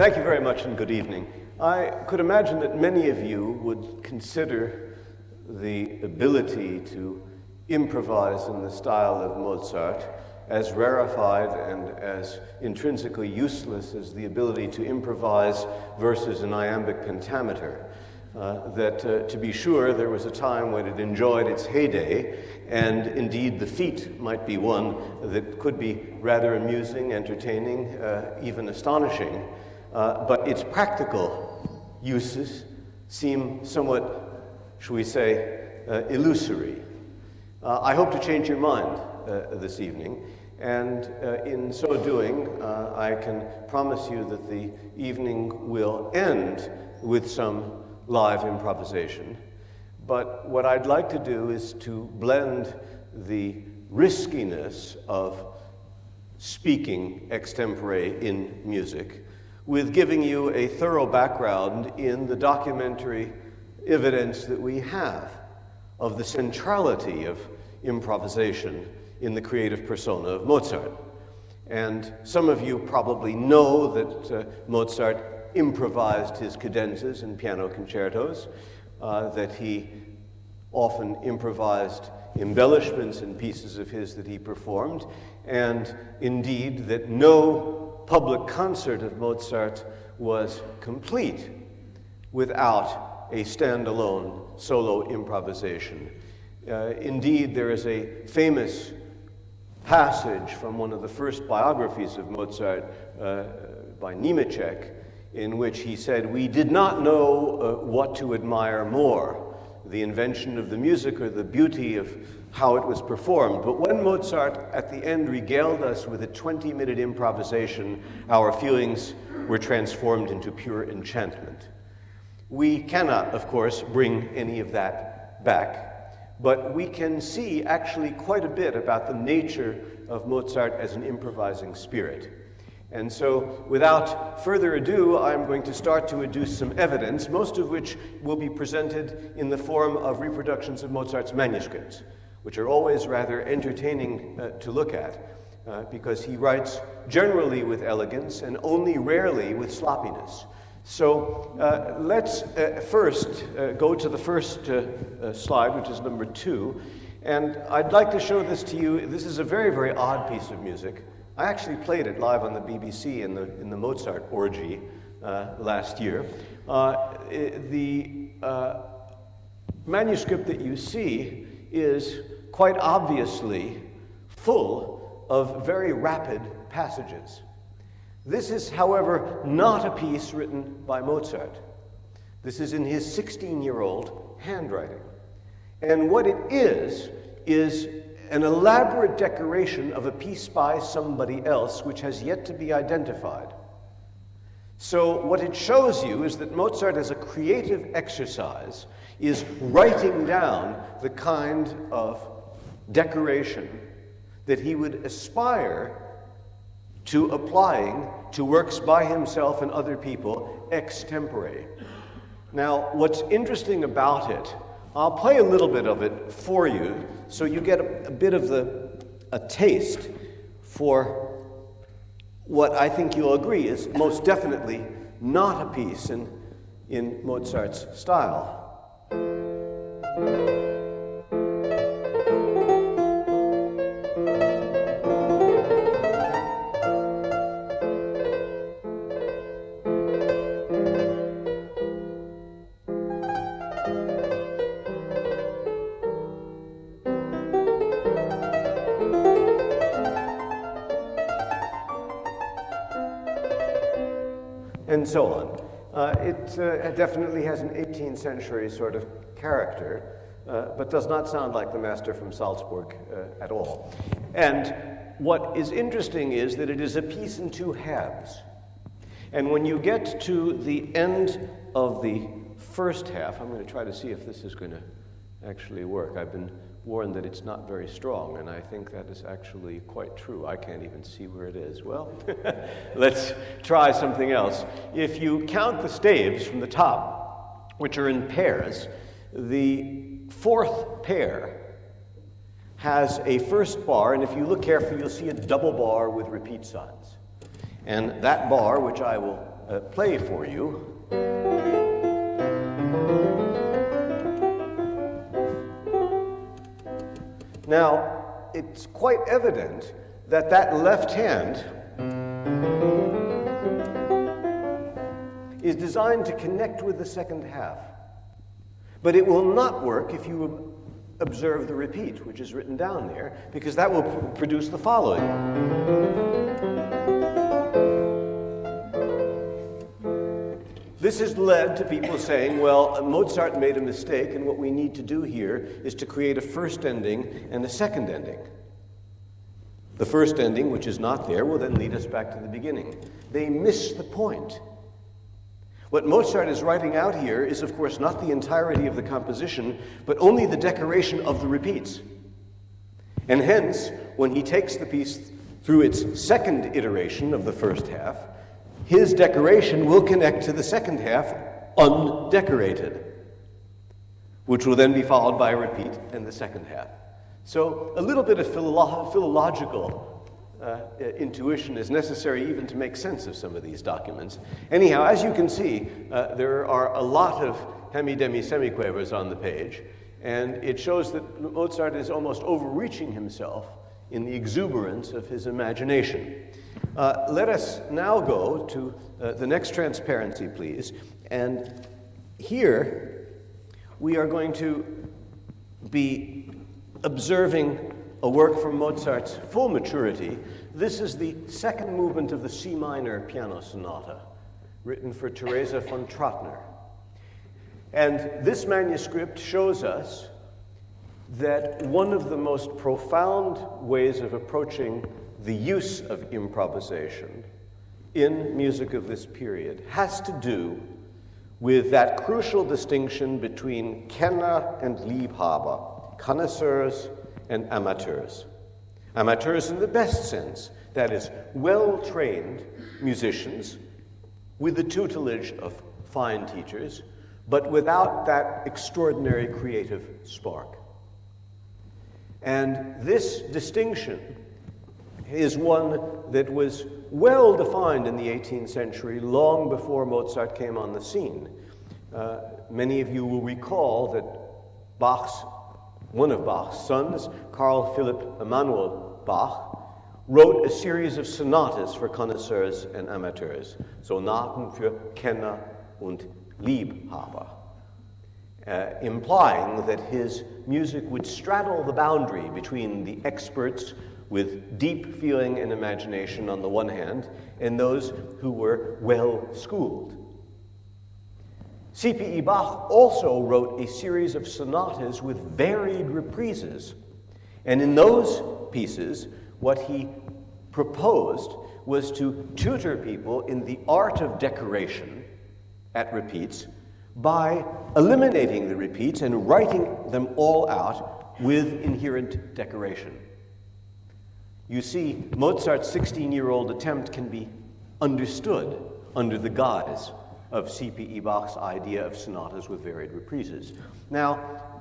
Thank you very much and good evening. I could imagine that many of you would consider the ability to improvise in the style of Mozart as rarefied and as intrinsically useless as the ability to improvise versus an iambic pentameter. To be sure, there was a time when it enjoyed its heyday, and indeed the feat might be one that could be rather amusing, entertaining, even astonishing, but its practical uses seem somewhat, shall we say, illusory. I hope to change your mind this evening, and in so doing, I can promise you that the evening will end with some live improvisation. But what I'd like to do is to blend the riskiness of speaking extempore in music with giving you a thorough background in the documentary evidence that we have of the centrality of improvisation in the creative persona of Mozart. And some of you probably know that Mozart improvised his cadenzas and piano concertos, that he often improvised embellishments in pieces of his that he performed, and indeed that no public concert of Mozart was complete without a standalone solo improvisation. Indeed, there is a famous passage from one of the first biographies of Mozart by Němeček, in which he said, "We did not know what to admire more, the invention of the music or the beauty of how it was performed. But when Mozart at the end regaled us with a 20-minute improvisation, our feelings were transformed into pure enchantment." We cannot, of course, bring any of that back, but we can see actually quite a bit about the nature of Mozart as an improvising spirit. And so, without further ado, I'm going to start to adduce some evidence, most of which will be presented in the form of reproductions of Mozart's manuscripts, which are always rather entertaining to look at, because he writes generally with elegance and only rarely with sloppiness. So let's first go to the first slide, which is number 2. And I'd like to show this to you. This is a very, very odd piece of music. I actually played it live on the BBC in the Mozart orgy last year. The manuscript that you see is quite obviously full of very rapid passages. This is, however, not a piece written by Mozart. This is in his 16-year-old handwriting. And what it is an elaborate decoration of a piece by somebody else which has yet to be identified. So what it shows you is that Mozart, as a creative exercise, is writing down the kind of decoration that he would aspire to applying to works by himself and other people extempore. Now, what's interesting about it, I'll play a little bit of it for you so you get a bit of a taste for what I think you'll agree is most definitely not a piece in Mozart's style. And so on. It definitely has an 18th century sort of character, but does not sound like the master from Salzburg at all. And what is interesting is that it is a piece in 2 halves. And when you get to the end of the first half, I'm going to try to see if this is going to actually work. I've been warned that it's not very strong, and I think that is actually quite true. I can't even see where it is. Well, let's try something else. If you count the staves from the top, which are in pairs, the 4th pair has a first bar, and if you look carefully, you'll see a double bar with repeat signs. And that bar, which I will play for you, now, it's quite evident that that left hand is designed to connect with the second half. But it will not work if you observe the repeat, which is written down there, because that will produce the following. This has led to people saying, well, Mozart made a mistake, and what we need to do here is to create a first ending and a second ending. The first ending, which is not there, will then lead us back to the beginning. They miss the point. What Mozart is writing out here is, of course, not the entirety of the composition, but only the decoration of the repeats. And hence, when he takes the piece through its second iteration of the first half, his decoration will connect to the second half undecorated, which will then be followed by a repeat in the second half. So a little bit of philological intuition is necessary even to make sense of some of these documents. Anyhow, as you can see, there are a lot of hemi-demi semiquavers on the page, and it shows that Mozart is almost overreaching himself in the exuberance of his imagination. Let us now go to the next transparency, please. And here we are going to be observing a work from Mozart's full maturity. This is the second movement of the C minor piano sonata, written for Teresa von Trautner. And this manuscript shows us that one of the most profound ways of approaching the use of improvisation in music of this period has to do with that crucial distinction between Kenner and Liebhaber, connoisseurs and amateurs. Amateurs in the best sense, that is, well-trained musicians with the tutelage of fine teachers, but without that extraordinary creative spark. And this distinction is one that was well defined in the 18th century, long before Mozart came on the scene. Many of you will recall that one of Bach's sons, Carl Philipp Emanuel Bach, wrote a series of sonatas for connoisseurs and amateurs, Sonaten für Kenner und Liebhaber, implying that his music would straddle the boundary between the experts with deep feeling and imagination on the one hand, and those who were well-schooled. C.P.E. Bach also wrote a series of sonatas with varied reprises, and in those pieces, what he proposed was to tutor people in the art of decoration at repeats by eliminating the repeats and writing them all out with inherent decoration. You see, Mozart's 16-year-old attempt can be understood under the guise of C.P.E. Bach's idea of sonatas with varied reprises. Now,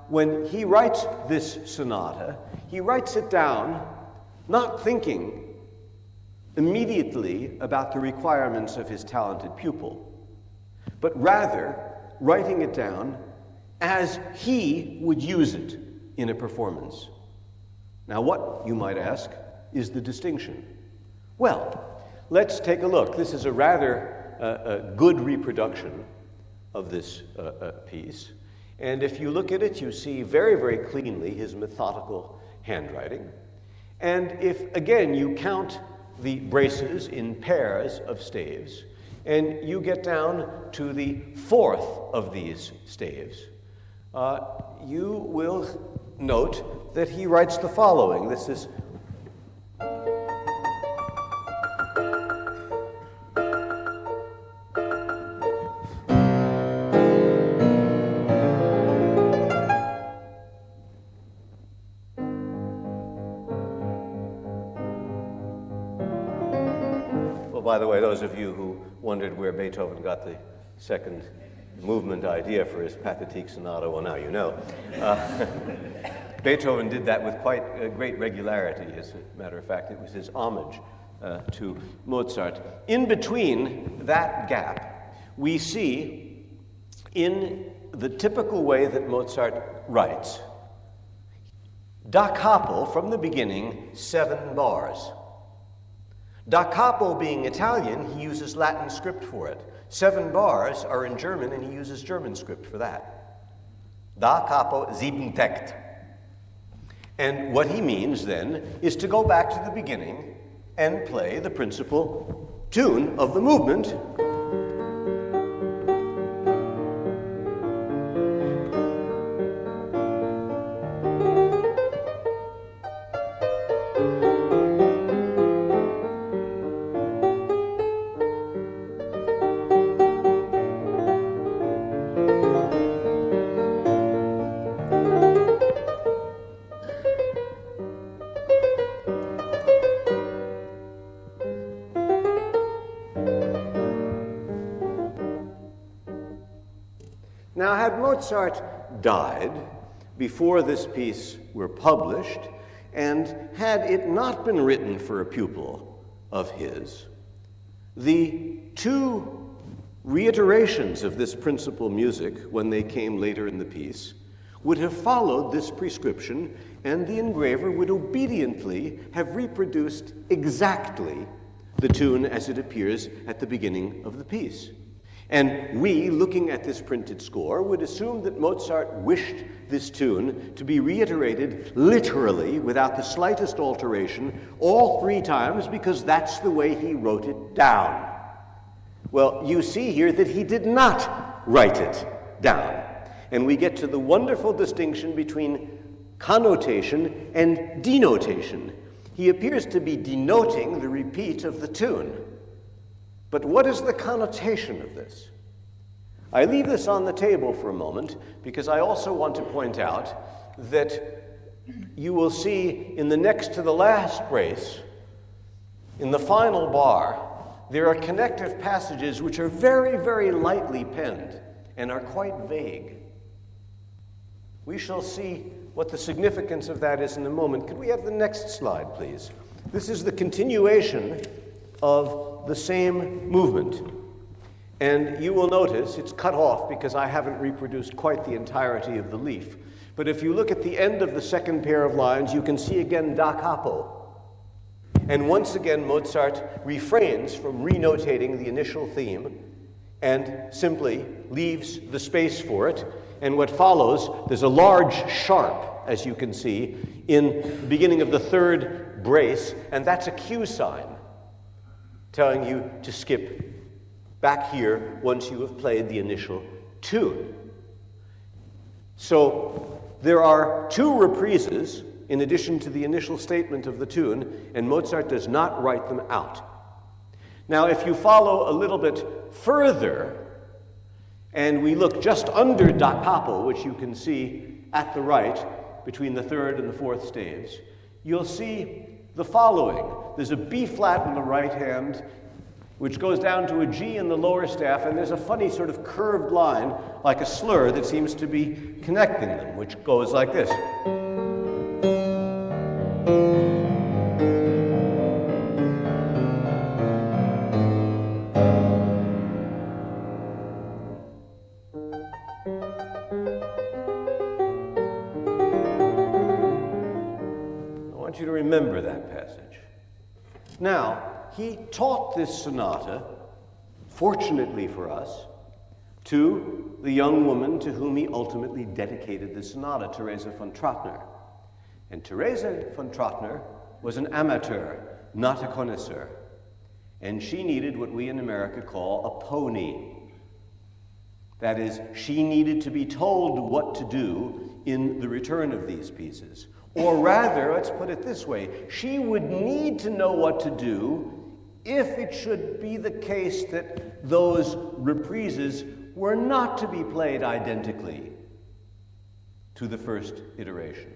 when he writes this sonata, he writes it down not thinking immediately about the requirements of his talented pupil, but rather writing it down as he would use it in a performance. Now, what, you might ask, is the distinction? Well, let's take a look. This is a rather good reproduction of this piece. And if you look at it, you see very, very cleanly his methodical handwriting. And if, again, you count the braces in pairs of staves, and you get down to the fourth of these staves, you will note that he writes the following. This is by the way, those of you who wondered where Beethoven got the second movement idea for his Pathétique Sonata, well, now you know. Beethoven did that with quite great regularity. As a matter of fact, it was his homage to Mozart. In between that gap, we see in the typical way that Mozart writes, da capo, from the beginning, 7 bars. Da capo being Italian, he uses Latin script for it. 7 bars are in German, and he uses German script for that. Da capo 7 Takt. And what he means then is to go back to the beginning and play the principal tune of the movement. Now, had Mozart died before this piece were published, and had it not been written for a pupil of his, the 2 reiterations of this principal music, when they came later in the piece, would have followed this prescription, and the engraver would obediently have reproduced exactly the tune as it appears at the beginning of the piece. And we, looking at this printed score, would assume that Mozart wished this tune to be reiterated literally, without the slightest alteration, all 3 times, because that's the way he wrote it down. Well, you see here that he did not write it down. And we get to the wonderful distinction between connotation and denotation. He appears to be denoting the repeat of the tune. But what is the connotation of this? I leave this on the table for a moment because I also want to point out that you will see in the next to the last brace, in the final bar, there are connective passages which are very, very lightly penned and are quite vague. We shall see what the significance of that is in a moment. Could we have the next slide, please? This is the continuation of the same movement. And you will notice it's cut off because I haven't reproduced quite the entirety of the leaf. But if you look at the end of the second pair of lines, you can see again da capo. And once again, Mozart refrains from renotating the initial theme and simply leaves the space for it. And what follows, there's a large sharp, as you can see, in the beginning of the 3rd brace, and that's a cue sign, telling you to skip back here once you have played the initial tune. So there are 2 reprises in addition to the initial statement of the tune, and Mozart does not write them out. Now, if you follow a little bit further, and we look just under da capo, which you can see at the right, between the 3rd and the 4th staves, you'll see the following. There's a B flat in the right hand, which goes down to a G in the lower staff, and there's a funny sort of curved line, like a slur, that seems to be connecting them, which goes like this. I want you to remember that passage. Now, he taught this sonata, fortunately for us, to the young woman to whom he ultimately dedicated the sonata, Theresa von Trattner. And Theresa von Trattner was an amateur, not a connoisseur. And she needed what we in America call a pony. That is, she needed to be told what to do in the return of these pieces. Or rather, let's put it this way, she would need to know what to do if it should be the case that those reprises were not to be played identically to the first iteration.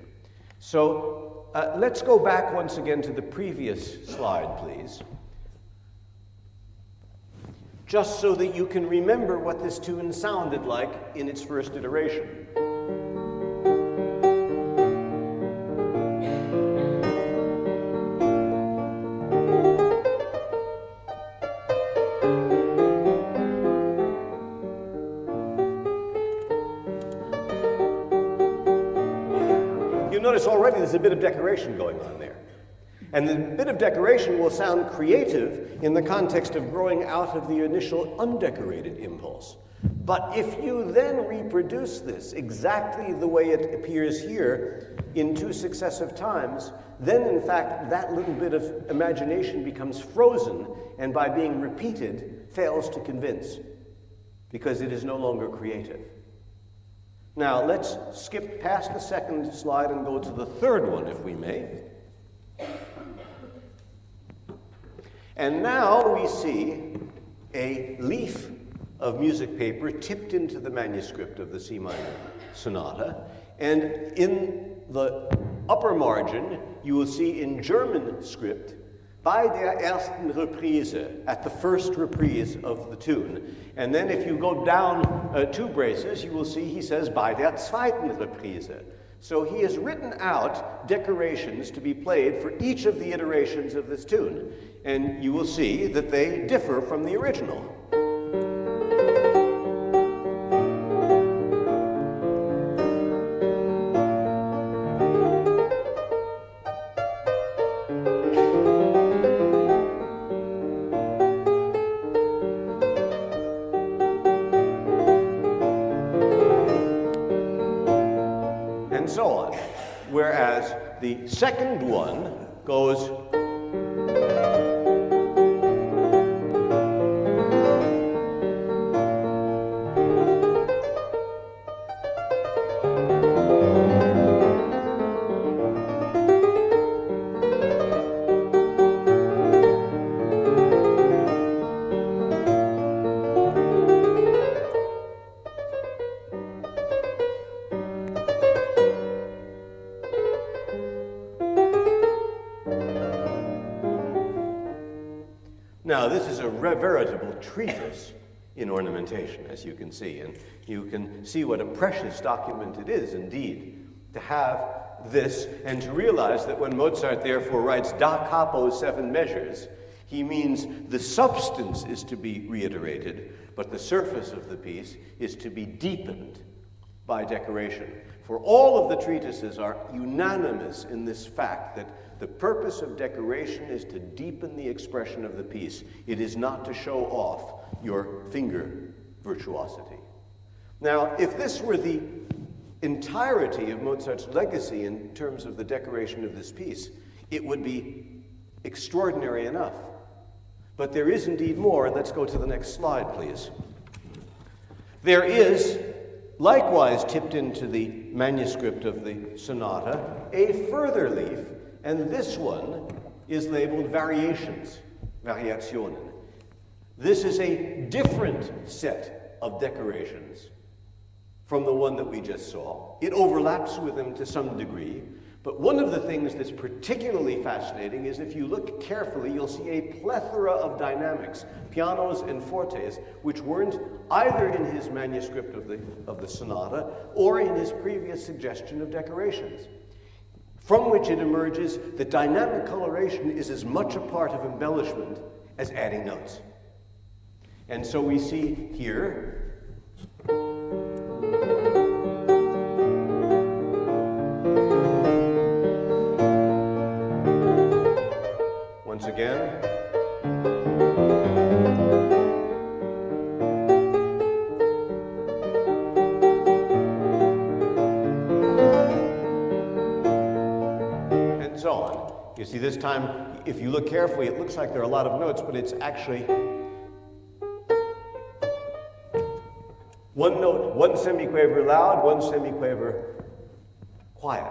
So let's go back once again to the previous slide, please, just so that you can remember what this tune sounded like in its first iteration. notice already there's a bit of decoration going on there. And the bit of decoration will sound creative in the context of growing out of the initial undecorated impulse. But if you then reproduce this exactly the way it appears here in 2 successive times, then in fact that little bit of imagination becomes frozen and by being repeated fails to convince because it is no longer creative. Now let's skip past the second slide and go to the third one, if we may. And now we see a leaf of music paper tipped into the manuscript of the C minor sonata. And in the upper margin, you will see in German script, bei der ersten Reprise, at the first reprise of the tune. And then if you go down 2 braces, you will see he says, bei der zweiten Reprise. So he has written out decorations to be played for each of the iterations of this tune. And you will see that they differ from the original. And so on. Whereas the second one goes Now, this is a veritable treatise in ornamentation, as you can see, and you can see what a precious document it is, indeed, to have this and to realize that when Mozart therefore writes da capo 7 measures, he means the substance is to be reiterated, but the surface of the piece is to be deepened by decoration. For all of the treatises are unanimous in this fact that the purpose of decoration is to deepen the expression of the piece. It is not to show off your finger virtuosity. Now, if this were the entirety of Mozart's legacy in terms of the decoration of this piece, it would be extraordinary enough. But there is indeed more, and let's go to the next slide, please. There is, likewise tipped into the manuscript of the sonata, a further leaf, and this one is labeled Variations, Variationen. This is a different set of decorations from the one that we just saw. It overlaps with them to some degree, but one of the things that's particularly fascinating is if you look carefully, you'll see a plethora of dynamics, pianos and fortes, which weren't either in his manuscript of the sonata or in his previous suggestion of decorations, from which it emerges that dynamic coloration is as much a part of embellishment as adding notes. And so we see here once again, and so on. You see, this time, if you look carefully, it looks like there are a lot of notes, but it's actually one note, one semiquaver loud, one semiquaver quiet.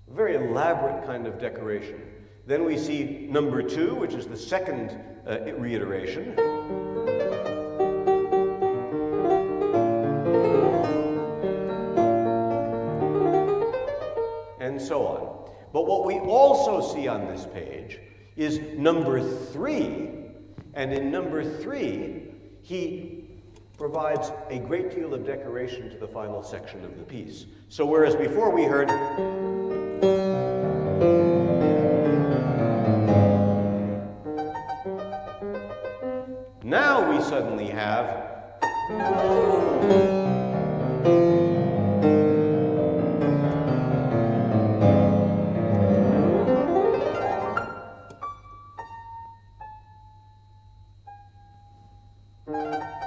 A very elaborate kind of decoration. Then we see number 2, which is the second reiteration. And so on. But what we also see on this page is number 3, and in number 3, he provides a great deal of decoration to the final section of the piece. So whereas before we heard now we suddenly have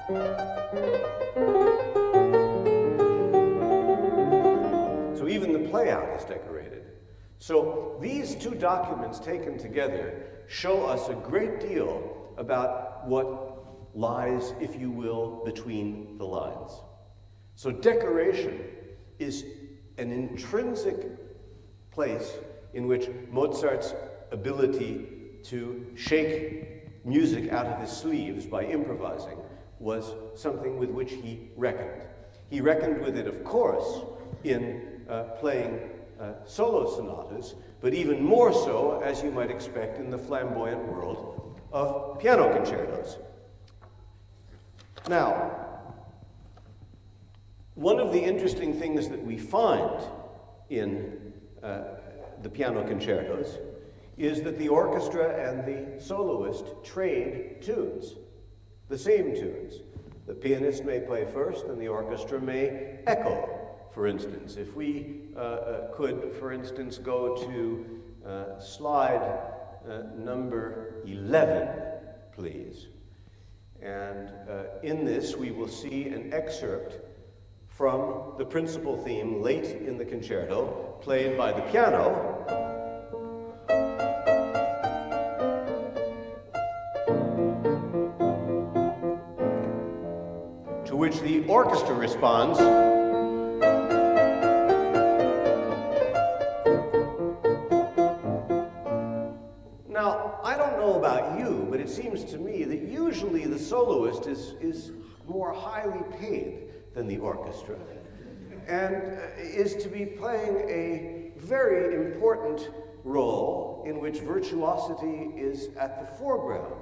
So even the playout is decorated. So these two documents taken together show us a great deal about what lies, if you will, between the lines. So decoration is an intrinsic place in which Mozart's ability to shake music out of his sleeves by improvising was something with which he reckoned. He reckoned with it, of course, in playing solo sonatas, but even more so, as you might expect, in the flamboyant world of piano concertos. Now, one of the interesting things that we find in the piano concertos is that the orchestra and the soloist trade tunes, the same tunes. The pianist may play first and the orchestra may echo, for instance. If we could, for instance, go to slide number 11, please. And in this we will see an excerpt from the principal theme late in the concerto, played by the piano, to which the orchestra responds. Now, I don't know about you, but it seems to me that usually the soloist is more highly paid than the orchestra, and is to be playing a very important role in which virtuosity is at the foreground.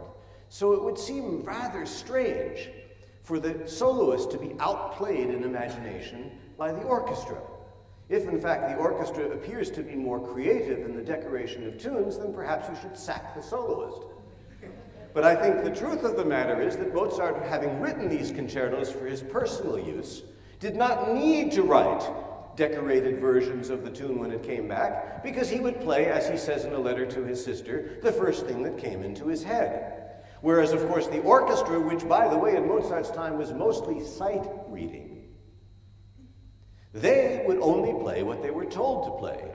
So it would seem rather strange for the soloist to be outplayed in imagination by the orchestra. If, in fact, the orchestra appears to be more creative in the decoration of tunes, then perhaps you should sack the soloist. But I think the truth of the matter is that Mozart, having written these concertos for his personal use, did not need to write decorated versions of the tune when it came back, because he would play, as he says in a letter to his sister, the first thing that came into his head. Whereas, of course, the orchestra, which, by the way, in Mozart's time was mostly sight reading, they would only play what they were told to play.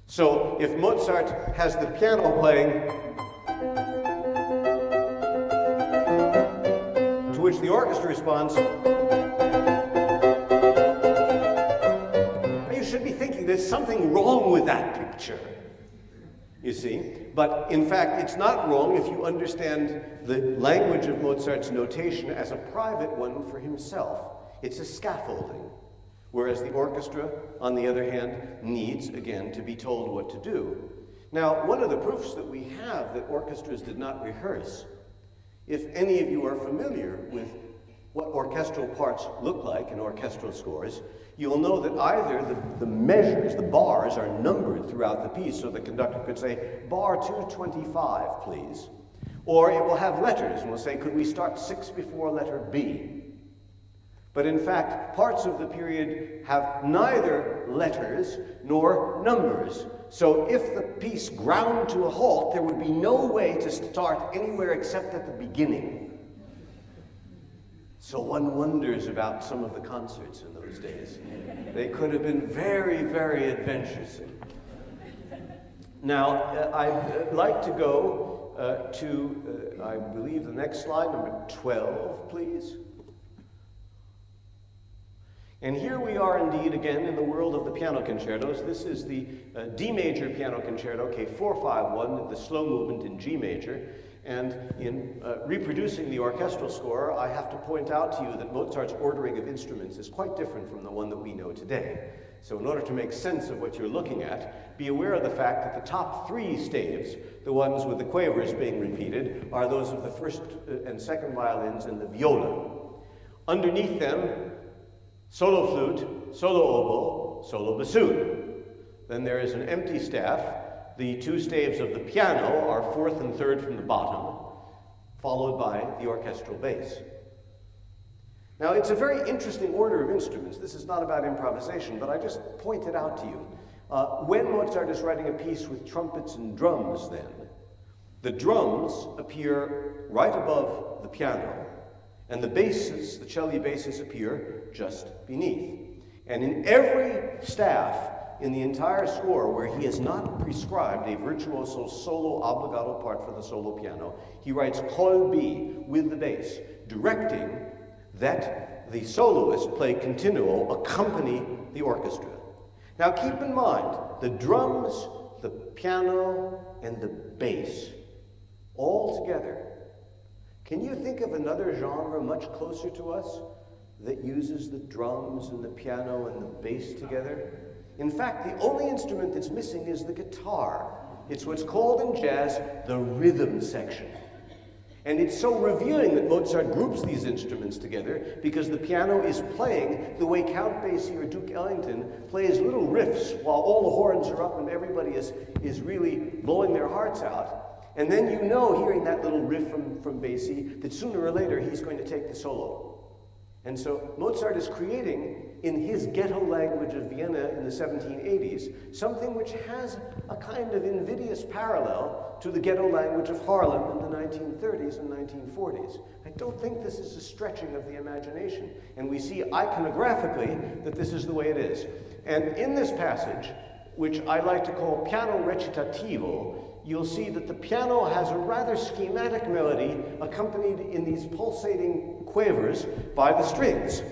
So if Mozart has the piano playing, to which the orchestra responds, you should be thinking there's something wrong with that picture, you see. But in fact, it's not wrong if you understand the language of Mozart's notation as a private one for himself. It's a scaffolding. Whereas the orchestra, on the other hand, needs, again, to be told what to do. Now, one of the proofs that we have that orchestras did not rehearse, if any of you are familiar with what orchestral parts look like in orchestral scores, you'll know that either the measures, the bars, are numbered throughout the piece, so the conductor could say, bar 225, please. Or it will have letters, and will say, could we start 6 before letter B? But in fact, parts of the period have neither letters nor numbers. So if the piece ground to a halt, there would be no way to start anywhere except at the beginning. So one wonders about some of the concerts in those days. They could have been very, very adventuresome. Now, I'd like to go to, I believe, the next slide, number 12, please. And here we are indeed again in the world of the piano concertos. This is the D major piano concerto, K451, the slow movement in G major. And in reproducing the orchestral score, I have to point out to you that Mozart's ordering of instruments is quite different from the one that we know today. So in order to make sense of what you're looking at, be aware of the fact that the top 3 staves, the ones with the quavers being repeated, are those of the first and second violins and the viola. Underneath them, solo flute, solo oboe, solo bassoon. Then there is an empty staff. The 2 staves of the piano are 4th and 3rd from the bottom, followed by the orchestral bass. Now, it's a very interesting order of instruments. This is not about improvisation, but I just point it out to you. When Mozart is writing a piece with trumpets and drums, then, the drums appear right above the piano, And the basses, the cello basses, appear just beneath. And in every staff in the entire score where he has not prescribed a virtuoso solo obbligato part for the solo piano, he writes col B with the bass, directing that the soloist play continuo, accompany the orchestra. Now keep in mind, the drums, the piano, and the bass, all together. Can you think of another genre much closer to us that uses the drums and the piano and the bass together? In fact, the only instrument that's missing is the guitar. It's what's called in jazz the rhythm section. And it's so revealing that Mozart groups these instruments together because the piano is playing the way Count Basie or Duke Ellington plays little riffs while all the horns are up and everybody is really blowing their hearts out. And then you know, hearing that little riff from Basie, that sooner or later he's going to take the solo. And so Mozart is creating, in his ghetto language of Vienna in the 1780s, something which has a kind of invidious parallel to the ghetto language of Harlem in the 1930s and 1940s. I don't think this is a stretching of the imagination. And we see iconographically that this is the way it is. And in this passage, which I like to call piano recitativo, you'll see that the piano has a rather schematic melody accompanied in these pulsating quavers by the strings.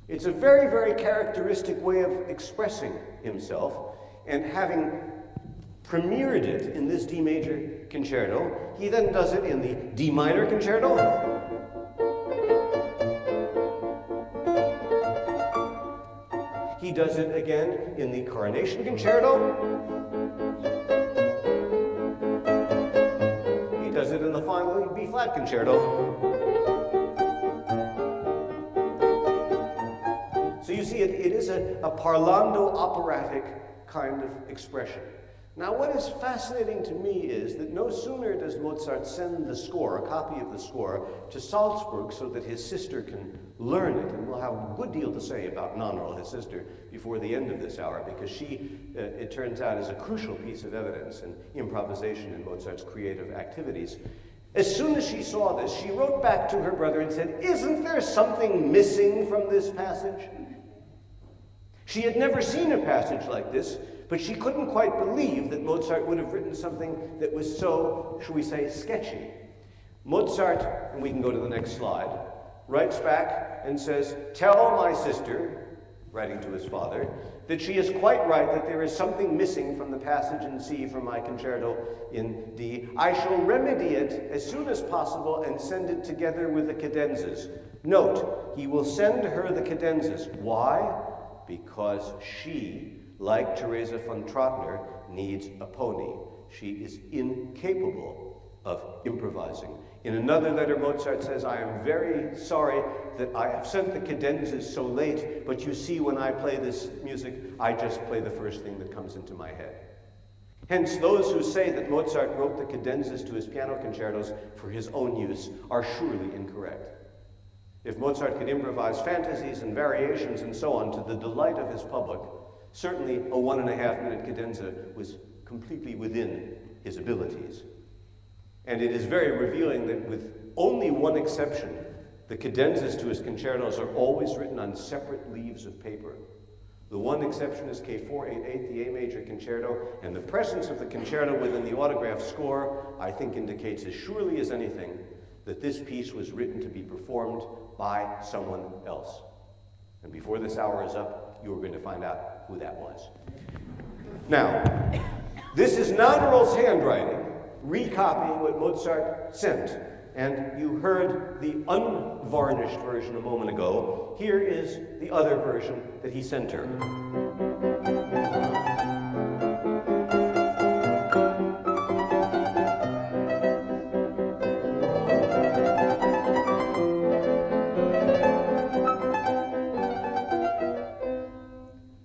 It's a very, very characteristic way of expressing himself, and having premiered it in this D major concerto, he then does it in the D minor concerto, he does it again in the Coronation Concerto, he does it in the final B-flat Concerto. So you see, it is a parlando operatic kind of expression. Now, what is fascinating to me is that no sooner does Mozart send the score, a copy of the score, to Salzburg so that his sister can learn it, and we'll have a good deal to say about Nonrel, his sister, before the end of this hour, because she, it turns out, is a crucial piece of evidence and improvisation in Mozart's creative activities. As soon as she saw this, she wrote back to her brother and said, "Isn't there something missing from this passage?" She had never seen a passage like this, but she couldn't quite believe that Mozart would have written something that was so, shall we say, sketchy. Mozart, and we can go to the next slide, writes back and says, "Tell my sister," writing to his father, "that she is quite right, that there is something missing from the passage in C from my concerto in D. I shall remedy it as soon as possible and send it together with the cadenzas." Note, he will send her the cadenzas. Why? Because she, like Teresa von Trotner, needs a pony. She is incapable of improvising. In another letter, Mozart says, "I am very sorry that I have sent the cadenzas so late, but you see, when I play this music, I just play the first thing that comes into my head." Hence, those who say that Mozart wrote the cadenzas to his piano concertos for his own use are surely incorrect. If Mozart could improvise fantasies and variations and so on to the delight of his public, certainly a 1.5-minute cadenza was completely within his abilities. And it is very revealing that, with only one exception, the cadenzas to his concertos are always written on separate leaves of paper. The one exception is K488, the A major concerto, and the presence of the concerto within the autograph score, I think, indicates as surely as anything that this piece was written to be performed by someone else. And before this hour is up, you are going to find out who that was. Now, this is Nonrel's handwriting, recopying what Mozart sent. And you heard the unvarnished version a moment ago. Here is the other version that he sent her.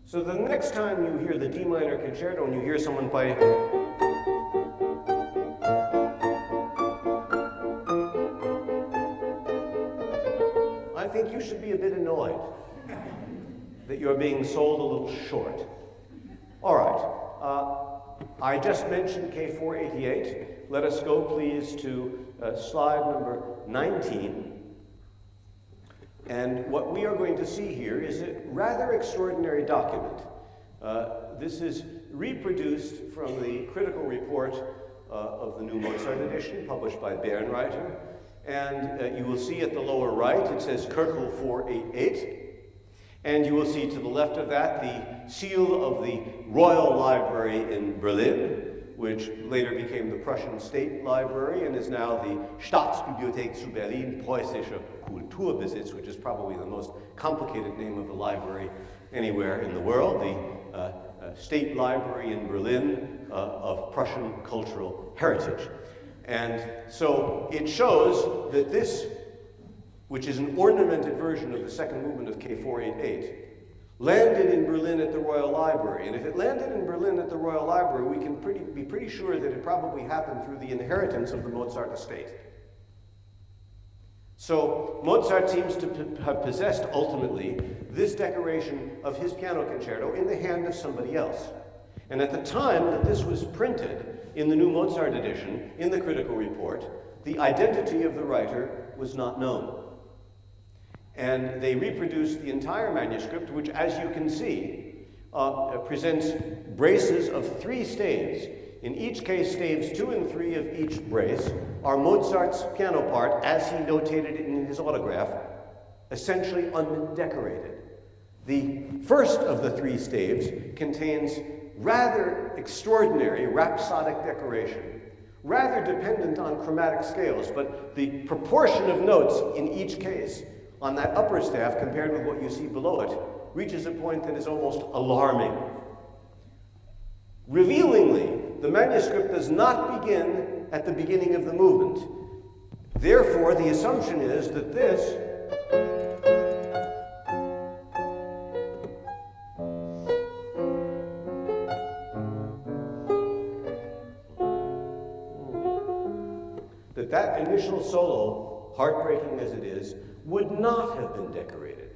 So the next time you hear the D minor concerto and you hear someone play, I think you should be a bit annoyed that you're being sold a little short. All right, I just mentioned K488. Let us go, please, to slide number 19. And what we are going to see here is a rather extraordinary document. This is reproduced from the critical report of the new Mozart edition, published by Bernreiter. And you will see at the lower right, it says Kirkel 488. And you will see to the left of that the seal of the Royal Library in Berlin, which later became the Prussian State Library and is now the Staatsbibliothek zu Berlin Preußischer Kulturbesitz, which is probably the most complicated name of a library anywhere in the world, the State Library in Berlin of Prussian cultural heritage. And so it shows that this, which is an ornamented version of the second movement of K488, landed in Berlin at the Royal Library. And if it landed in Berlin at the Royal Library, we can be pretty sure that it probably happened through the inheritance of the Mozart estate. So Mozart seems to have possessed, ultimately, this decoration of his piano concerto in the hand of somebody else. And at the time that this was printed in the new Mozart edition, in the critical report, the identity of the writer was not known. And they reproduced the entire manuscript, which, as you can see, presents braces of 3 staves. In each case, staves 2 and 3 of each brace are Mozart's piano part, as he notated it in his autograph, essentially undecorated. The first of the 3 staves contains rather extraordinary rhapsodic decoration, rather dependent on chromatic scales, but the proportion of notes in each case on that upper staff compared with what you see below it reaches a point that is almost alarming. Revealingly, the manuscript does not begin at the beginning of the movement. Therefore, the assumption is that this that initial solo, heartbreaking as it is, would not have been decorated.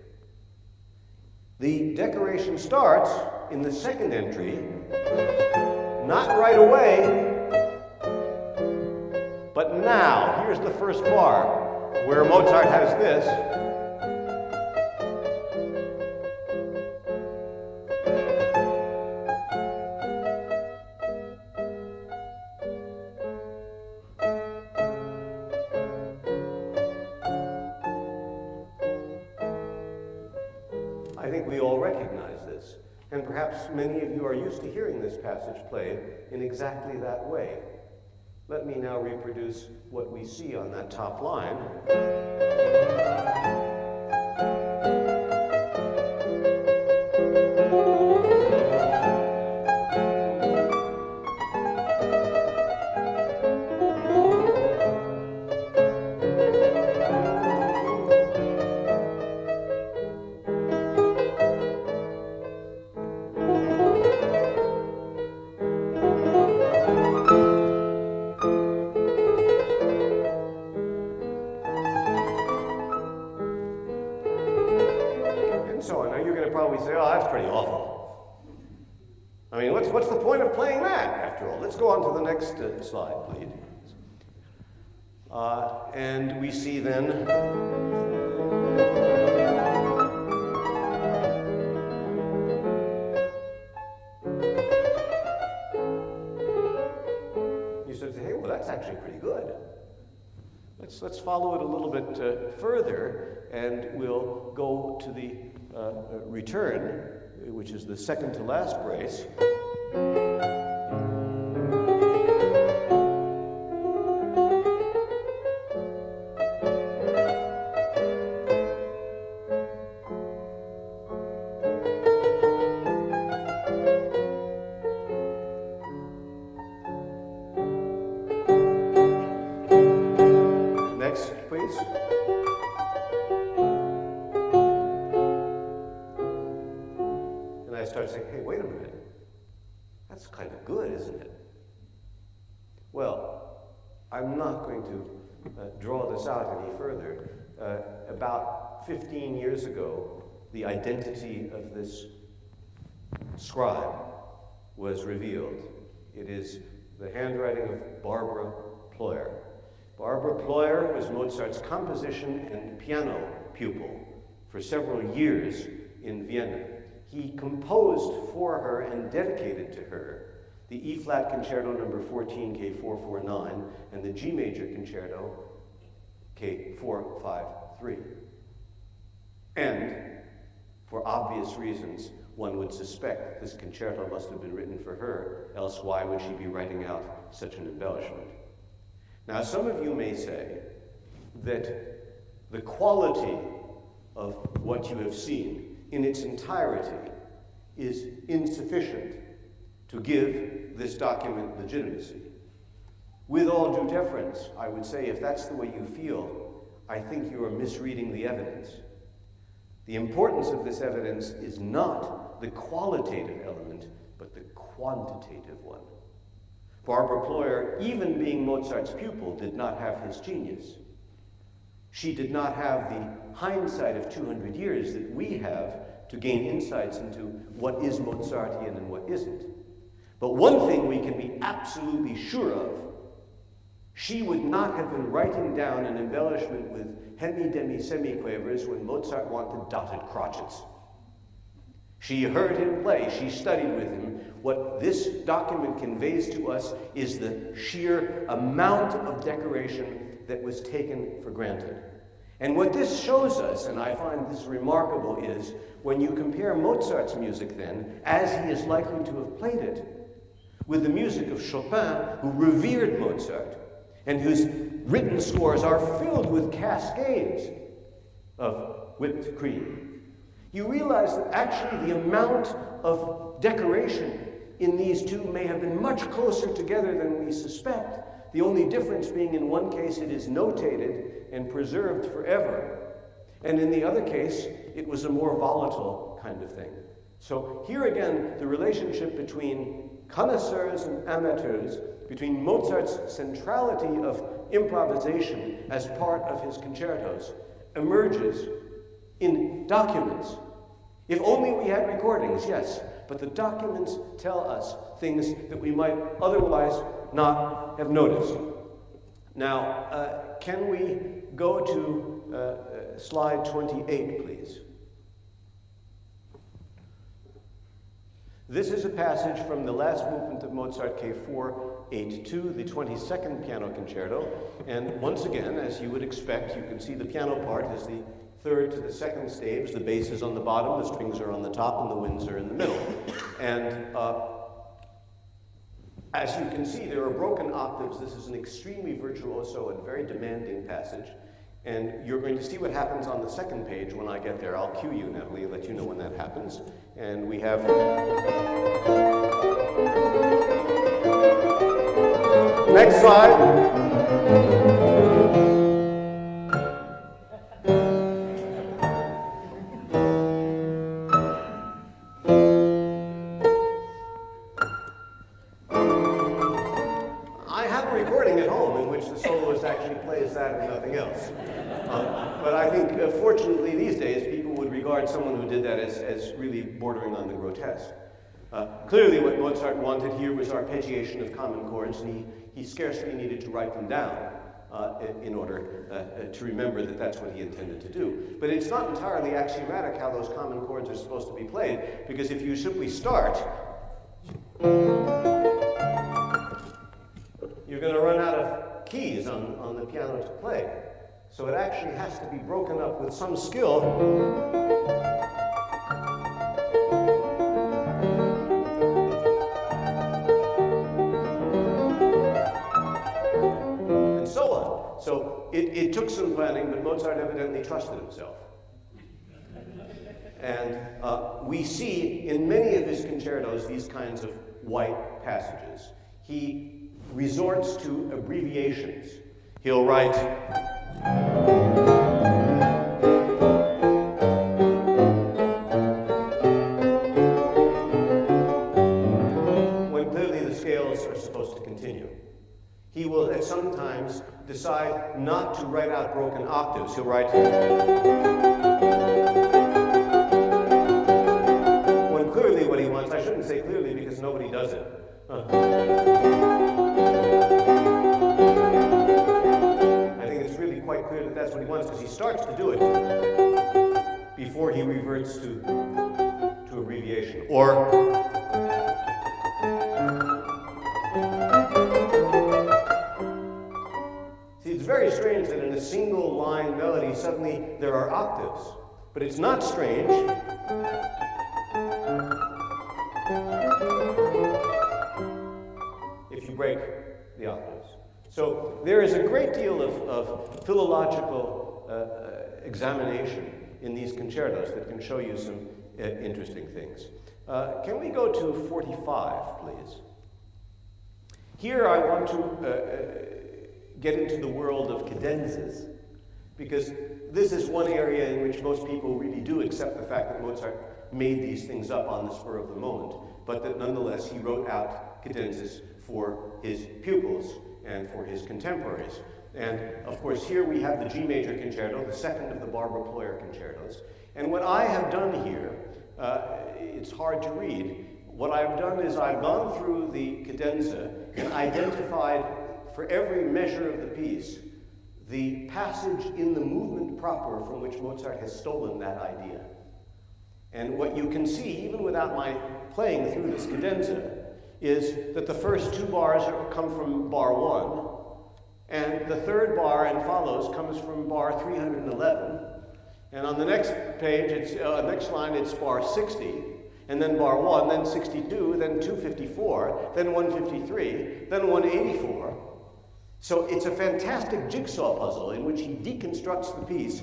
The decoration starts in the second entry, not right away, but now. Here's the first bar, where Mozart has this. I think we all recognize this, and perhaps many of you are used to hearing this passage played in exactly that way. Let me now reproduce what we see on that top line. Say, oh, that's pretty awful. I mean, what's the point of playing that, after all? Let's go on to the next slide, please. And we see then you sort of say, hey, well, that's actually pretty good. Let's follow it a little bit further, and we'll go to the return, which is the second to last brace. Next, please. I started saying, hey, wait a minute. That's kind of good, isn't it? Well, I'm not going to draw this out any further. About 15 years ago, the identity of this scribe was revealed. It is the handwriting of Barbara Pleuer. Barbara Pleuer was Mozart's composition and piano pupil for several years in Vienna. He composed for her and dedicated to her the E-flat Concerto number 14, K449, and the G major Concerto, K453. And, for obvious reasons, one would suspect this concerto must have been written for her, else why would she be writing out such an embellishment? Now, some of you may say that the quality of what you have seen in its entirety is insufficient to give this document legitimacy. With all due deference, I would say if that's the way you feel, I think you are misreading the evidence. The importance of this evidence is not the qualitative element, but the quantitative one. Barbara Pleuer, even being Mozart's pupil, did not have his genius. She did not have the hindsight of 200 years that we have to gain insights into what is Mozartian and what isn't. But one thing we can be absolutely sure of, she would not have been writing down an embellishment with hemi-demi-semiquavers when Mozart wanted dotted crotchets. She heard him play, she studied with him. What this document conveys to us is the sheer amount of decoration that was taken for granted. And what this shows us, and I find this remarkable, is when you compare Mozart's music then, as he is likely to have played it, with the music of Chopin, who revered Mozart, and whose written scores are filled with cascades of whipped cream, you realize that actually the amount of decoration in these two may have been much closer together than we suspect, the only difference being in one case it is notated and preserved forever, and in the other case it was a more volatile kind of thing. So here again, the relationship between connoisseurs and amateurs, between Mozart's centrality of improvisation as part of his concertos, emerges in documents. If only we had recordings, yes, but the documents tell us things that we might otherwise not have noticed. Now, can we go to slide 28, please? This is a passage from the last movement of Mozart K482, the 22nd piano concerto. And once again, as you would expect, you can see the piano part is the third to the second staves. The bass is on the bottom, the strings are on the top, and the winds are in the middle. And as you can see, there are broken octaves. This is an extremely virtuoso and very demanding passage. And you're going to see what happens on the second page when I get there. I'll cue you, Natalie, let you know when that happens. And we have... Next slide. I have a recording at home in which the soloist actually plays that and nothing else. But I think, fortunately, these days, people would regard someone who did that as really bordering on the grotesque. Clearly, what Mozart wanted here was arpeggiation of common chords, and he scarcely needed to write them down in order to remember that that's what he intended to do. But it's not entirely axiomatic how those common chords are supposed to be played, because if you simply start, you're going to run out of keys on the piano to play. So it actually has to be broken up with some skill. And so on. So it took some planning, but Mozart evidently trusted himself. And we see in many of his concertos these kinds of white passages. He resorts to abbreviations. He'll write... when clearly the scales are supposed to continue. He will at some times decide not to write out broken octaves. He'll write... I think it's really quite clear that that's what he wants, because he starts to do it before he reverts to abbreviation. Or see, it's very strange that in a single line melody suddenly there are octaves, but it's not strange if you break the octaves. So there is a great deal of philological examination in these concertos that can show you some interesting things. Can we go to 45, please? Here I want to get into the world of cadenzas, because this is one area in which most people really do accept the fact that Mozart made these things up on the spur of the moment, but that nonetheless he wrote out cadenzas for his pupils and for his contemporaries. And of course here we have the G major concerto, the second of the Barbara Ployer concertos. And what I have done here, it's hard to read. What I've done is I've gone through the cadenza and identified for every measure of the piece the passage in the movement proper from which Mozart has stolen that idea. And what you can see, even without my playing through this cadenza, is that the first two bars come from bar 1, and the third bar and follows comes from bar 311. And on the next page, next line, it's bar 60, and then bar 1, then 62, then 254, then 153, then 184. So it's a fantastic jigsaw puzzle in which he deconstructs the piece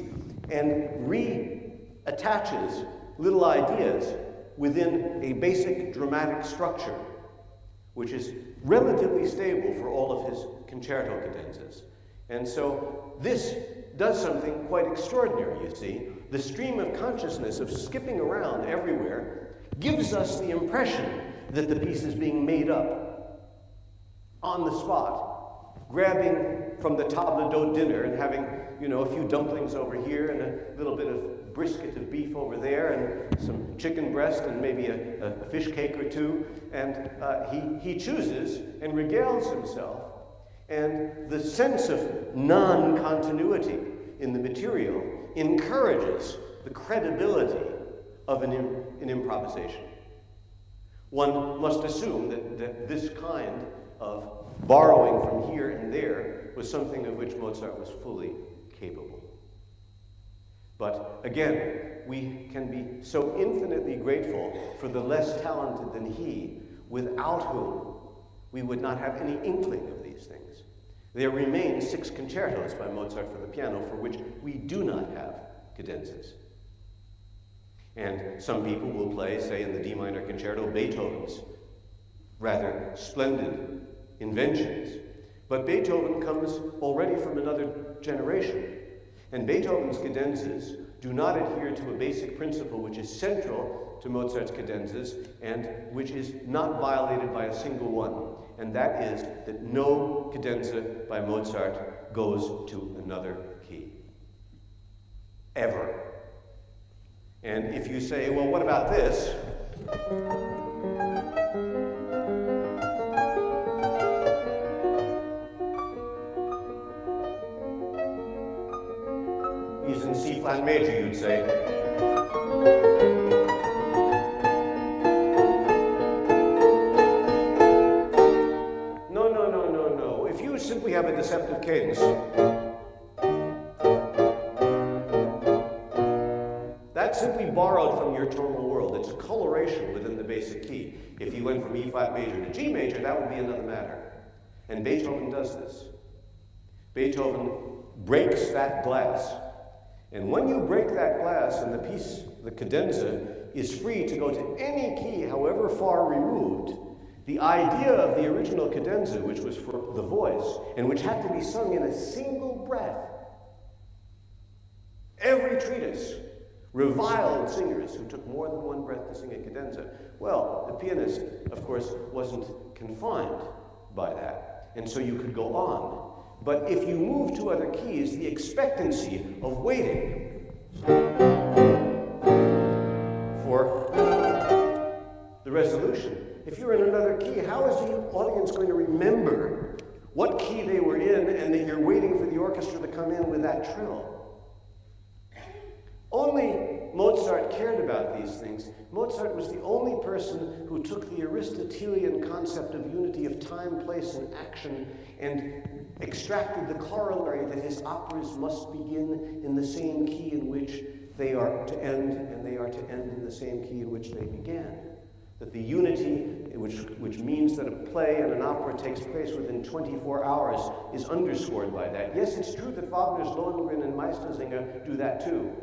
and reattaches little ideas within a basic dramatic structure, which is relatively stable for all of his concerto cadenzas. And so this does something quite extraordinary, you see. The stream of consciousness of skipping around everywhere gives us the impression that the piece is being made up on the spot, grabbing from the table d'hôte dinner and having, a few dumplings over here and a little bit of brisket of beef over there and some chicken breast and maybe a fish cake or two. And he chooses and regales himself. And the sense of non-continuity in the material encourages the credibility of an improvisation. One must assume that this kind of borrowing from here and there was something of which Mozart was fully capable. But again, we can be so infinitely grateful for the less talented than he, without whom we would not have any inkling of these things. There remain 6 concertos by Mozart for the piano for which we do not have cadenzas. And some people will play, say in the D minor concerto, Beethoven's rather splendid inventions. But Beethoven comes already from another generation. And Beethoven's cadenzas do not adhere to a basic principle which is central to Mozart's cadenzas and which is not violated by a single one. And that is that no cadenza by Mozart goes to another key. Ever. And if you say, well, what about this? He's in C flat major, you'd say. No. If you simply have a deceptive cadence, that's simply borrowed from your tonal world. It's a coloration within the basic key. If you went from E flat major to G major, that would be another matter. And Beethoven does this. Beethoven breaks that glass. And when you break that glass and the piece, the cadenza, is free to go to any key, however far removed, the idea of the original cadenza, which was for the voice, and which had to be sung in a single breath, every treatise reviled singers who took more than one breath to sing a cadenza. Well, the pianist, of course, wasn't confined by that, and so you could go on. But if you move to other keys, the expectancy of waiting for the resolution if you're in another key, how is the audience going to remember what key they were in and that you're waiting for the orchestra to come in with that trill? Only Mozart cared about these things. Mozart was the only person who took the Aristotelian concept of unity of time, place, and action and extracted the corollary that his operas must begin in the same key in which they are to end, and they are to end in the same key in which they began. That the unity, which means that a play and an opera takes place within 24 hours, is underscored by that. Yes, it's true that Wagner's Lohengrin and Meistersinger do that too,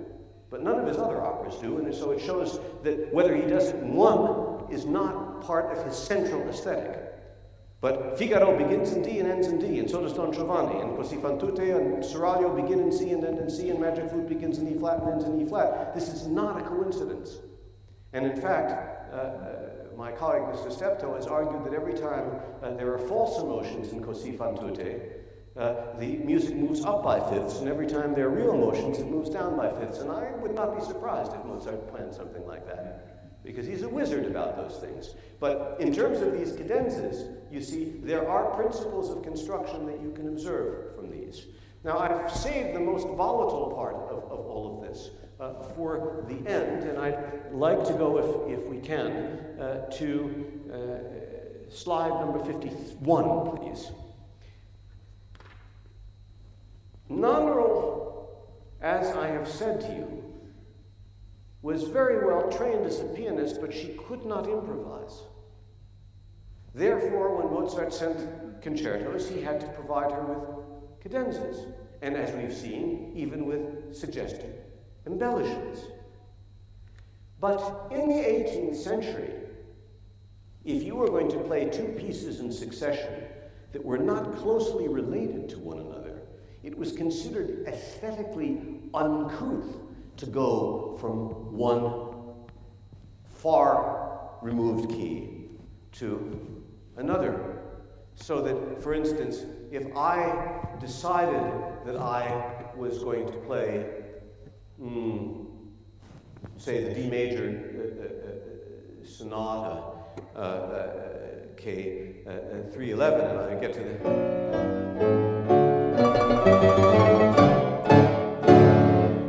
but none of his other operas do, and so it shows that whether he does it in one is not part of his central aesthetic. But Figaro begins in D and ends in D, and so does Don Giovanni, and Così fan tutte and Seraglio begin in C and end in C, and Magic Flute begins in E flat and ends in E flat. This is not a coincidence. And in fact, my colleague Mr. Steptoe has argued that every time there are false emotions in Così fan tutte, the music moves up by fifths, and every time there are real emotions, it moves down by fifths. And I would not be surprised if Mozart planned something like that, because he's a wizard about those things. But in terms of these cadenzas, you see, there are principles of construction that you can observe from these. Now, I've saved the most volatile part of all of this for the end, and I'd like to go, if we can, to slide number 51, please. Nannerl, as I have said to you, was very well trained as a pianist, but she could not improvise. Therefore, when Mozart sent concertos, he had to provide her with cadenzas, and as we've seen, even with suggested embellishments. But in the 18th century, if you were going to play two pieces in succession that were not closely related to one another, it was considered aesthetically uncouth to go from one far removed key to another. So that, for instance, if I decided that I was going to play, say, the D major sonata, K 311, and I get to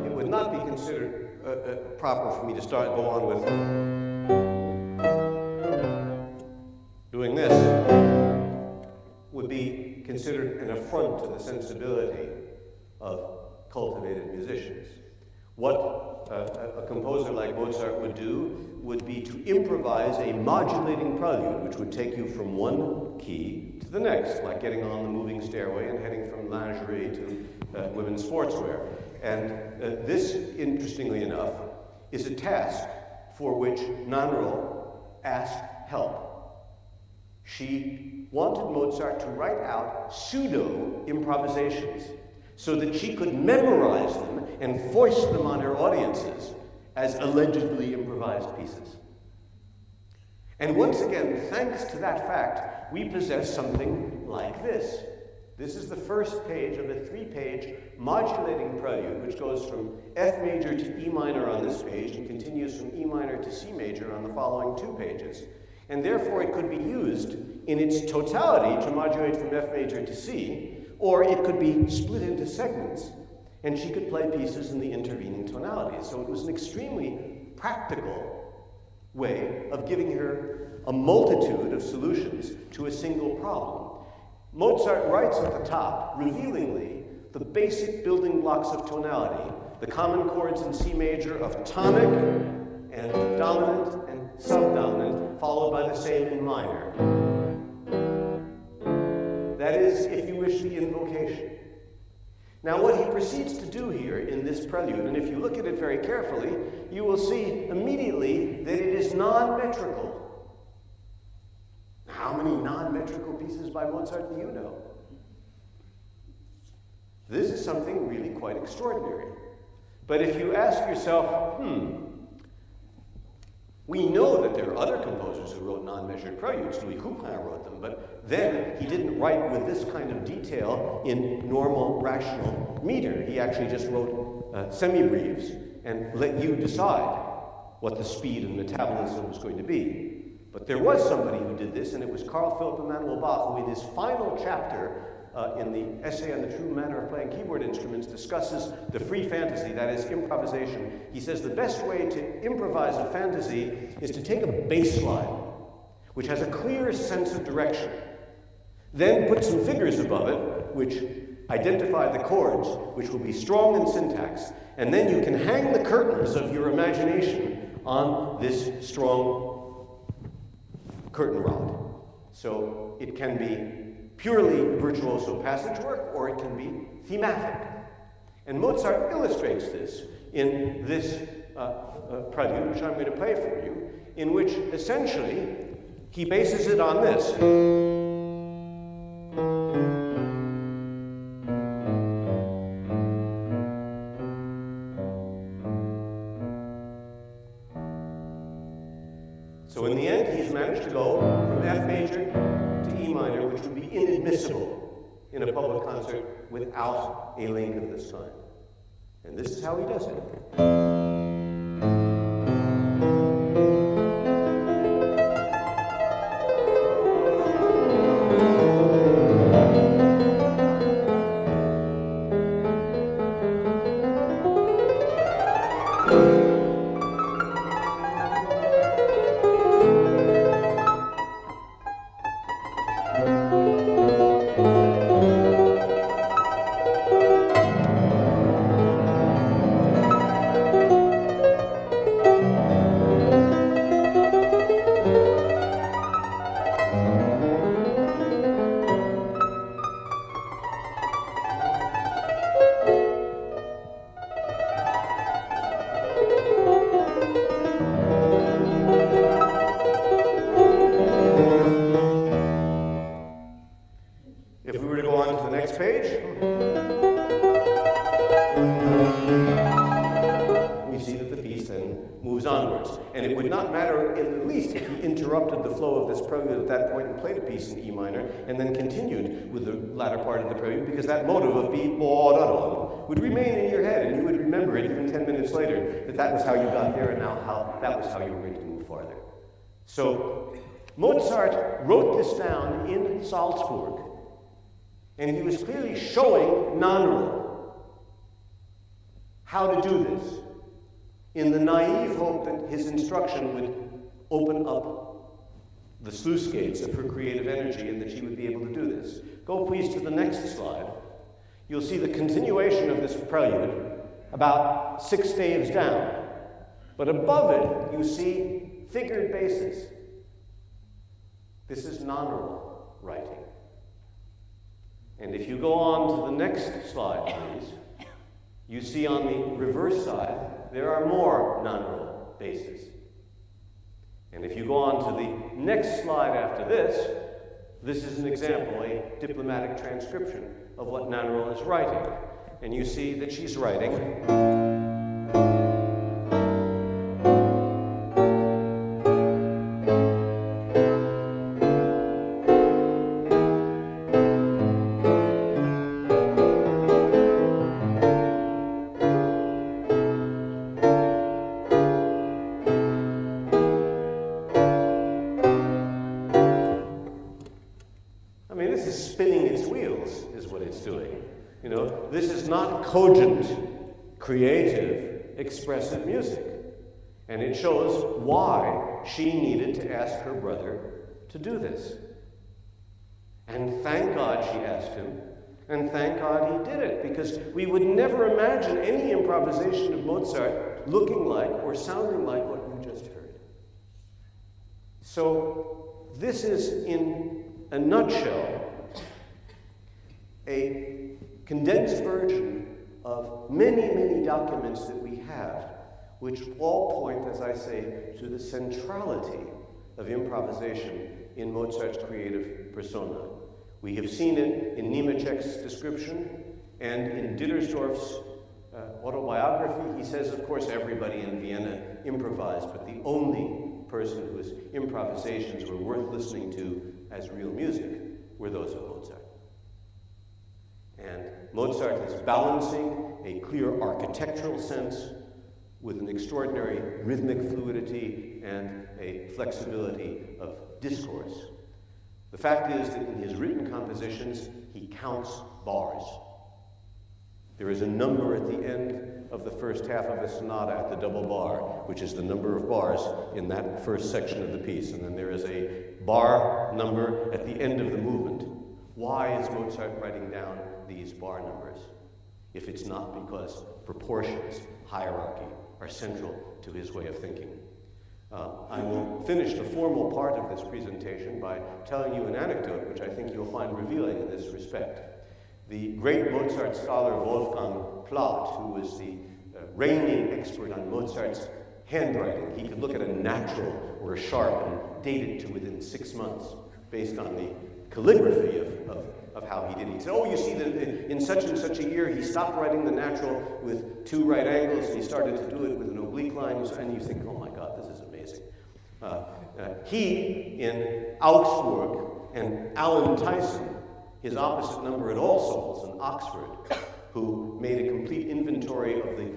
it would not be considered proper for me to go on with doing this. Would be considered an affront to the sensibility of cultivated musicians. What a composer like Mozart would do would be to improvise a modulating prelude, which would take you from one key to the next, like getting on the moving stairway and heading from lingerie to women's sportswear. And this, interestingly enough, is a task for which Nannerl asked help. She wanted Mozart to write out pseudo-improvisations so that she could memorize them and foist them on her audiences as allegedly improvised pieces. And once again, thanks to that fact, we possess something like this. This is the first page of a 3-page modulating prelude, which goes from F major to E minor on this page and continues from E minor to C major on the following 2 pages. And therefore, it could be used in its totality to modulate from F major to C, or it could be split into segments, and she could play pieces in the intervening tonalities. So it was an extremely practical way of giving her a multitude of solutions to a single problem. Mozart writes at the top, revealingly, the basic building blocks of tonality, the common chords in C major of tonic and dominant and subdominant, followed by the same in minor. That is, if you wish, the invocation. Now, what he proceeds to do here in this prelude, and if you look at it very carefully, you will see immediately that it is non-metrical. How many non-metrical pieces by Mozart do you know? This is something really quite extraordinary. But if you ask yourself, we know that there are other composers who wrote non-measured preludes. Louis Couperin wrote them, but then he didn't write with this kind of detail in normal, rational meter. He actually just wrote semi-breves and let you decide what the speed and metabolism was going to be. But there was somebody who did this, and it was Carl Philipp Emanuel Bach, who in his final chapter in the essay on the true manner of playing keyboard instruments discusses the free fantasy, that is improvisation. He says the best way to improvise a fantasy is to take a bass line, which has a clear sense of direction, then put some figures above it, which identify the chords, which will be strong in syntax, and then you can hang the curtains of your imagination on this strong curtain rod. So it can be purely virtuoso passage work, or it can be thematic. And Mozart illustrates this in this prelude, which I'm going to play for you, in which essentially he bases it on this. So in the end, he's managed to go from F major to E minor, which would be inadmissible in a public concert without a link of this kind. And this is how he does it. And then continued with the latter part of the prelude, because that motive of beat would remain in your head, and you would remember it even 10 minutes later, that was how you got there, and now that was how you were ready to move farther. So Mozart wrote this down in Salzburg, and he was clearly showing Nannerl how to do this, in the naive hope that his instruction would open up the sluice gates of her creative energy and that she would be able to do this. Go please to the next slide. You'll see the continuation of this prelude about 6 staves down. But above it, you see figured basses. This is Nannerl writing. And if you go on to the next slide, please, you see on the reverse side, there are more Nannerl basses. And if you go on to the next slide after this, this is an example, a diplomatic transcription of what Nannerl is writing. And you see that she's writing. This is not cogent, creative, expressive music. And it shows why she needed to ask her brother to do this. And thank God she asked him, and thank God he did it, because we would never imagine any improvisation of Mozart looking like or sounding like what you just heard. So this is, in a nutshell, a condensed version of many, many documents that we have, which all point, as I say, to the centrality of improvisation in Mozart's creative persona. We have seen it in Nemeczek's description, and in Dittersdorf's autobiography, he says, of course, everybody in Vienna improvised, but the only person whose improvisations were worth listening to as real music were those of Mozart. And Mozart is balancing a clear architectural sense with an extraordinary rhythmic fluidity and a flexibility of discourse. The fact is that in his written compositions, he counts bars. There is a number at the end of the first half of a sonata at the double bar, which is the number of bars in that first section of the piece. And then there is a bar number at the end of the movement. Why is Mozart writing down these bar numbers, if it's not because proportions, hierarchy, are central to his way of thinking? I will finish the formal part of this presentation by telling you an anecdote which I think you'll find revealing in this respect. The great Mozart scholar Wolfgang Plath, who was the reigning expert on Mozart's handwriting, he could look at a natural or a sharp and date it to within 6 months based on the calligraphy of how he did it. He said, oh, you see that in such and such a year, he stopped writing the natural with 2 right angles, and he started to do it with an oblique line, and you think, oh my God, this is amazing. He, in Augsburg, and Alan Tyson, his opposite number at All Souls in Oxford, who made a complete inventory of the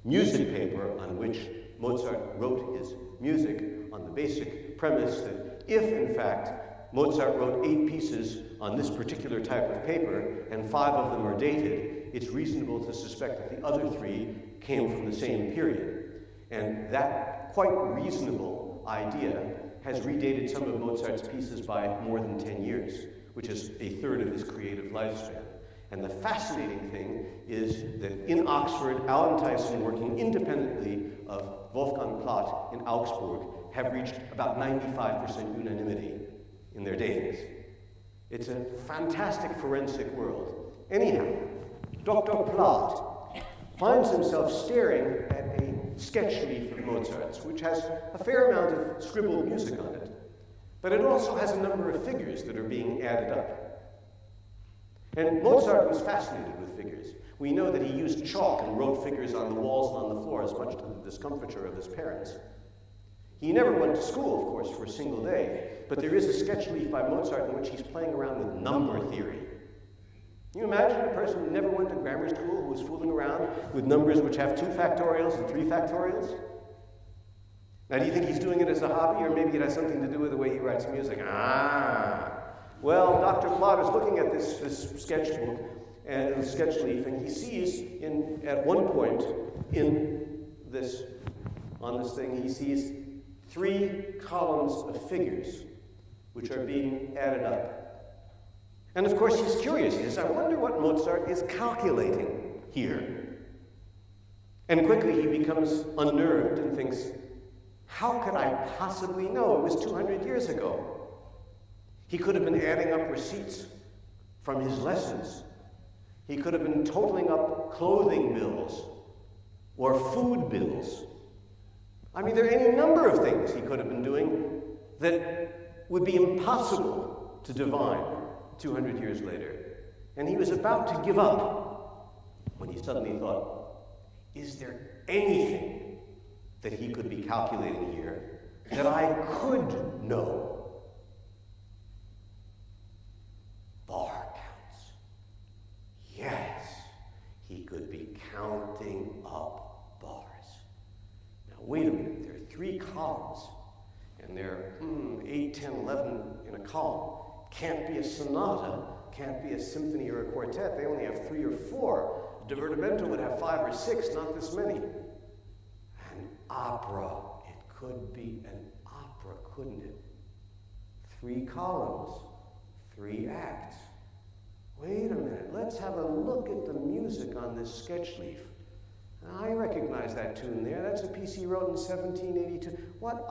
music paper on which Mozart wrote his music on the basic premise that if, in fact, Mozart wrote 8 pieces on this particular type of paper, and 5 of them are dated, it's reasonable to suspect that the other 3 came from the same period. And that quite reasonable idea has redated some of Mozart's pieces by more than 10 years, which is a third of his creative lifespan. And the fascinating thing is that in Oxford, Alan Tyson, working independently of Wolfgang Plath in Augsburg, have reached about 95% unanimity in their datings. It's a fantastic forensic world. Anyhow, Dr. Plath finds himself staring at a sketch leaf of Mozart's, which has a fair amount of scribbled music on it, but it also has a number of figures that are being added up. And Mozart was fascinated with figures. We know that he used chalk and wrote figures on the walls and on the floors, much to the discomfiture of his parents. He never went to school, of course, for a single day, but there is a sketch leaf by Mozart in which he's playing around with number theory. Can you imagine a person who never went to grammar school who was fooling around with numbers which have 2 factorials and 3 factorials? Now, do you think he's doing it as a hobby, or maybe it has something to do with the way he writes music? Well, Dr. Plath is looking at this sketchbook and the sketch leaf, and he sees at one point on this thing, he sees 3 columns of figures which are being added up. And of course, he's curious. He says, I wonder what Mozart is calculating here. And quickly he becomes unnerved and thinks, how could I possibly know? It was 200 years ago. He could have been adding up receipts from his lessons. He could have been totaling up clothing bills or food bills. I mean, there are any number of things he could have been doing that would be impossible to divine 200 years later. And he was about to give up when he suddenly thought, is there anything that he could be calculating here that I could know? Bar counts. Yes, he could be counting up bars. Now, wait a minute. There are 3 columns, and there are 8, 10, 11 in a column. Can't be a sonata, can't be a symphony or a quartet. They only have 3 or 4. A divertimento would have 5 or 6, not this many. An opera. It could be an opera, couldn't it? 3 columns. 3 acts. Wait a minute, let's have a look at the music on this sketch leaf. I recognize that tune there. That's a piece he wrote in 1782. What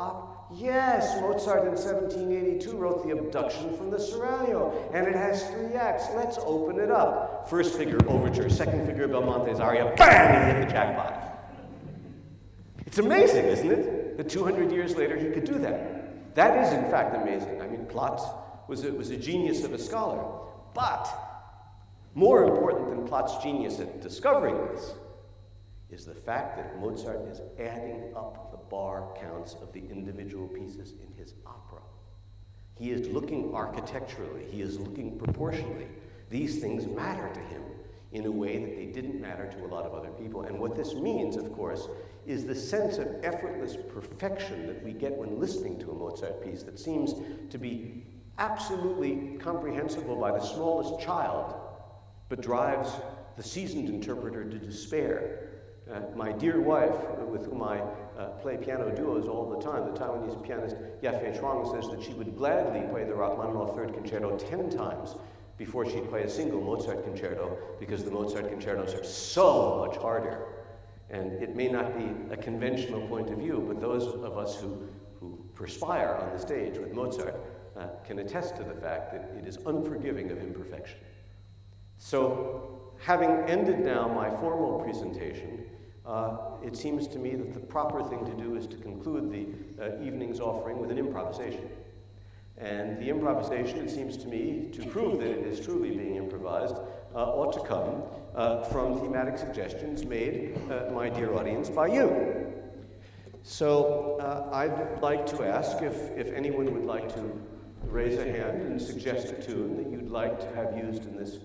Yes, Mozart in 1782 wrote the Abduction from the Seraglio, and it has 3 acts. Let's open it up. First figure, overture. Second figure, Belmonte's aria. Bam! He hit the jackpot. It's amazing, isn't it? That 200 years later he could do that. That is, in fact, amazing. I mean, Plath was a genius of a scholar. But more important than Plath's genius at discovering this is the fact that Mozart is adding up the bar counts of the individual pieces in his opera. He is looking architecturally. He is looking proportionally. These things matter to him. in a way that they didn't matter to a lot of other people. And what this means, of course, is the sense of effortless perfection that we get when listening to a Mozart piece that seems to be absolutely comprehensible by the smallest child, but drives the seasoned interpreter to despair. My dear wife, with whom I play piano duos all the time, the Taiwanese pianist Yafei Chuang, says that she would gladly play the Rachmaninoff Third Concerto 10 times before she'd play a single Mozart concerto, because the Mozart concertos are so much harder. And it may not be a conventional point of view, but those of us who perspire on the stage with Mozart can attest to the fact that it is unforgiving of imperfection. So, having ended now my formal presentation, it seems to me that the proper thing to do is to conclude the evening's offering with an improvisation. And the improvisation, it seems to me, to prove that it is truly being improvised, ought to come from thematic suggestions made, my dear audience, by you. So I'd like to ask if anyone would like to raise a hand and suggest a tune that you'd like to have used in this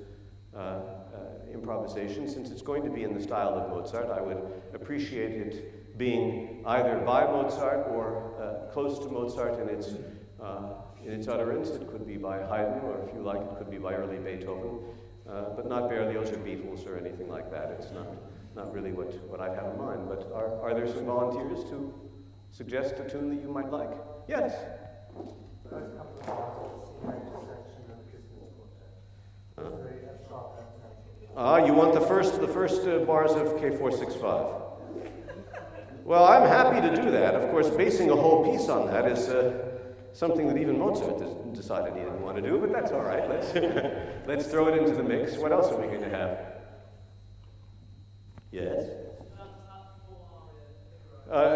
improvisation. Since it's going to be in the style of Mozart, I would appreciate it being either by Mozart or close to Mozart in its utterance. It could be by Haydn, or if you like, it could be by early Beethoven, but not Berlioz or Beatles or anything like that. It's not really what I have in mind. But are there some volunteers to suggest a tune that you might like? Yes? You want the first bars of K465? Well, I'm happy to do that. Of course, basing a whole piece on that is something that even Mozart decided he didn't want to do, but that's all right. Let's throw it into the mix. What else are we going to have? Yes?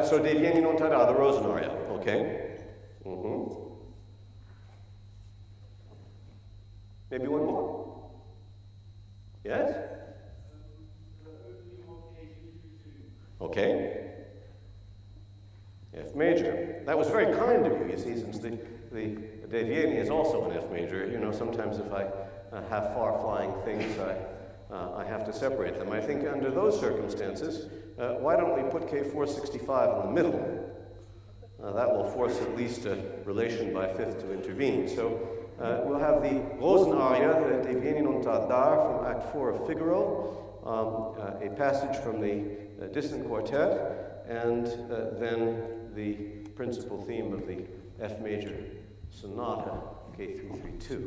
So De Vieni non tarda, the Rosen aria, okay? Mm-hmm. Maybe one more? Yes? Okay. F major. That was very kind of you see, since the De Vieni is also an F major. You know, sometimes if I have far-flying things, I have to separate them. I think under those circumstances, why don't we put K465 in the middle? That will force at least a relation by fifth to intervene. So we'll have the Rosen aria, the De Vieni non tardar from Act 4 of Figaro, a passage from the Dissonant Quartet, and then the principal theme of the F major sonata, K332.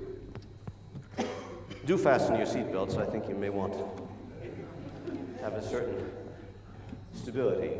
Do fasten your seatbelts. I think you may want to have a certain stability.